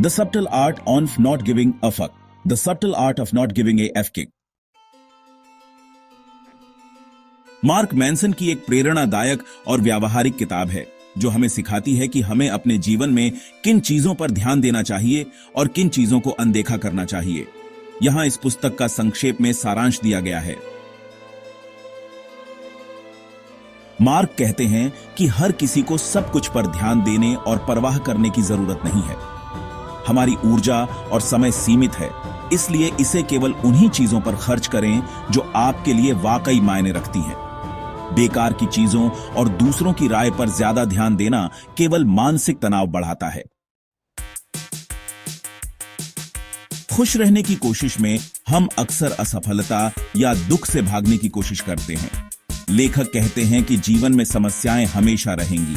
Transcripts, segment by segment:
The subtle art of not giving a fuck. The subtle art of not giving a f kick. Mark Manson की एक प्रेरणादायक और व्यावहारिक किताब है जो हमें सिखाती है कि हमें अपने जीवन में किन चीजों पर ध्यान देना चाहिए और किन चीजों को अनदेखा करना चाहिए। यहां इस पुस्तक का संक्षेप में सारांश दिया गया है। मार्क कहते हैं कि हर किसी को सब कुछ पर ध्यान देने और परवाह करने की जरूरत नहीं है। हमारी ऊर्जा और समय सीमित है, इसलिए इसे केवल उन्हीं चीजों पर खर्च करें जो आपके लिए वाकई मायने रखती हैं। बेकार की चीजों और दूसरों की राय पर ज्यादा ध्यान देना केवल मानसिक तनाव बढ़ाता है। खुश रहने की कोशिश में हम अक्सर असफलता या दुख से भागने की कोशिश करते हैं। लेखक कहते हैं कि जीवन में समस्याएं हमेशा रहेंगी।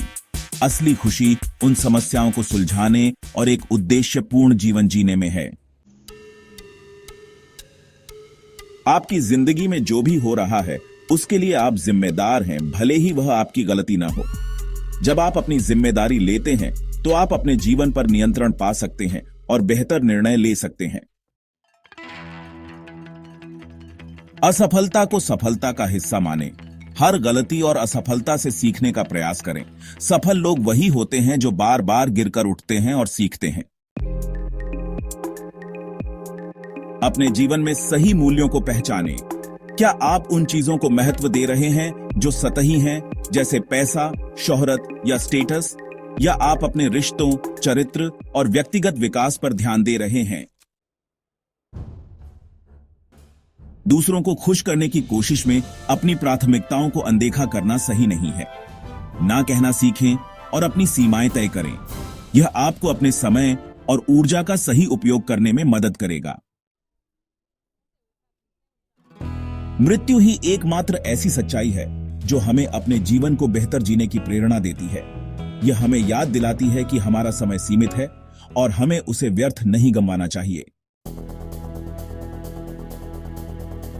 असली खुशी उन समस्याओं को सुलझाने और एक उद्देश्यपूर्ण जीवन जीने में है। आपकी जिंदगी में जो भी हो रहा है उसके लिए आप जिम्मेदार हैं, भले ही वह आपकी गलती ना हो। जब आप अपनी जिम्मेदारी लेते हैं तो आप अपने जीवन पर नियंत्रण पा सकते हैं और बेहतर निर्णय ले सकते हैं। असफलता को सफलता का हिस्सा मानें। हर गलती और असफलता से सीखने का प्रयास करें। सफल लोग वही होते हैं जो बार बार गिरकर उठते हैं और सीखते हैं। अपने जीवन में सही मूल्यों को पहचानें। क्या आप उन चीजों को महत्व दे रहे हैं जो सतही हैं, जैसे पैसा, शोहरत या स्टेटस, या आप अपने रिश्तों, चरित्र और व्यक्तिगत विकास पर ध्यान दे रहे हैं? दूसरों को खुश करने की कोशिश में अपनी प्राथमिकताओं को अनदेखा करना सही नहीं है। ना कहना सीखें और अपनी सीमाएं तय करें। यह आपको अपने समय और ऊर्जा का सही उपयोग करने में मदद करेगा। मृत्यु ही एकमात्र ऐसी सच्चाई है जो हमें अपने जीवन को बेहतर जीने की प्रेरणा देती है। यह हमें याद दिलाती है कि हमारा समय सीमित है और हमें उसे व्यर्थ नहीं गंवाना चाहिए।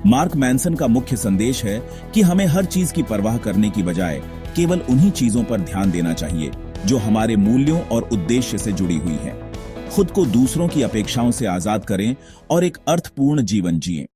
मार्क मैनसन का मुख्य संदेश है कि हमें हर चीज की परवाह करने की बजाय केवल उन्हीं चीजों पर ध्यान देना चाहिए जो हमारे मूल्यों और उद्देश्य से जुड़ी हुई हैं। खुद को दूसरों की अपेक्षाओं से आजाद करें और एक अर्थपूर्ण जीवन जिएं।